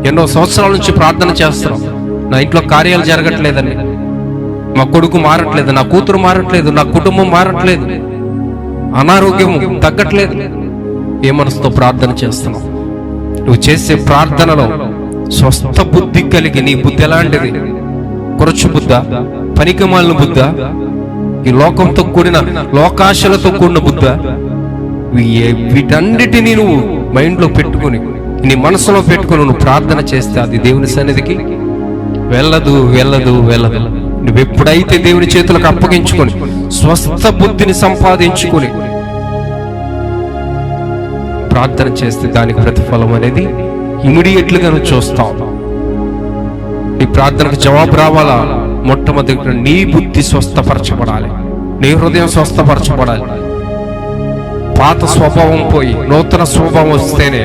ఎన్నో సంవత్సరాల నుంచి ప్రార్థన చేస్తున్నాం, నా ఇంట్లో కార్యాలు జరగట్లేదని, మా కొడుకు మారట్లేదు, నా కూతురు మారట్లేదు, నా కుటుంబం మారట్లేదు, అనారోగ్యం తగ్గట్లేదు. ఏ మనసుతో ప్రార్థన చేస్తున్నావు? నువ్వు చేసే ప్రార్థనలో స్వస్థ బుద్ధి కలిగి, నీ బుద్ధి ఎలాంటిది? కొరచు బుద్ధ, పనికిమాలిన బుద్ధ, ఈ లోకంతో కూడిన లోకాశలతో కూడిన బుద్ధ? వీటన్నిటినీ నువ్వు మైండ్లో పెట్టుకుని, నీ మనసులో పెట్టుకుని నువ్వు ప్రార్థన చేస్తే అది దేవుని సన్నిధికి వెళ్ళదు, వెళ్ళదు, వెళ్ళదు. నువ్వు ఎప్పుడైతే దేవుని చేతులకు అప్పగించుకొని స్వస్థ బుద్ధిని సంపాదించుకొని ప్రార్థన చేస్తే దానికి ప్రతిఫలం అనేది ఇమీడియట్లుగా నువ్వు చూస్తావు. నీ ప్రార్థనకు జవాబు రావాలా? మొట్టమొదటి నీ బుద్ధి స్వస్థపరచబడాలి, నీ హృదయం స్వస్థపరచబడాలి. పాత స్వభావం పోయి నూతన స్వభావం వస్తేనే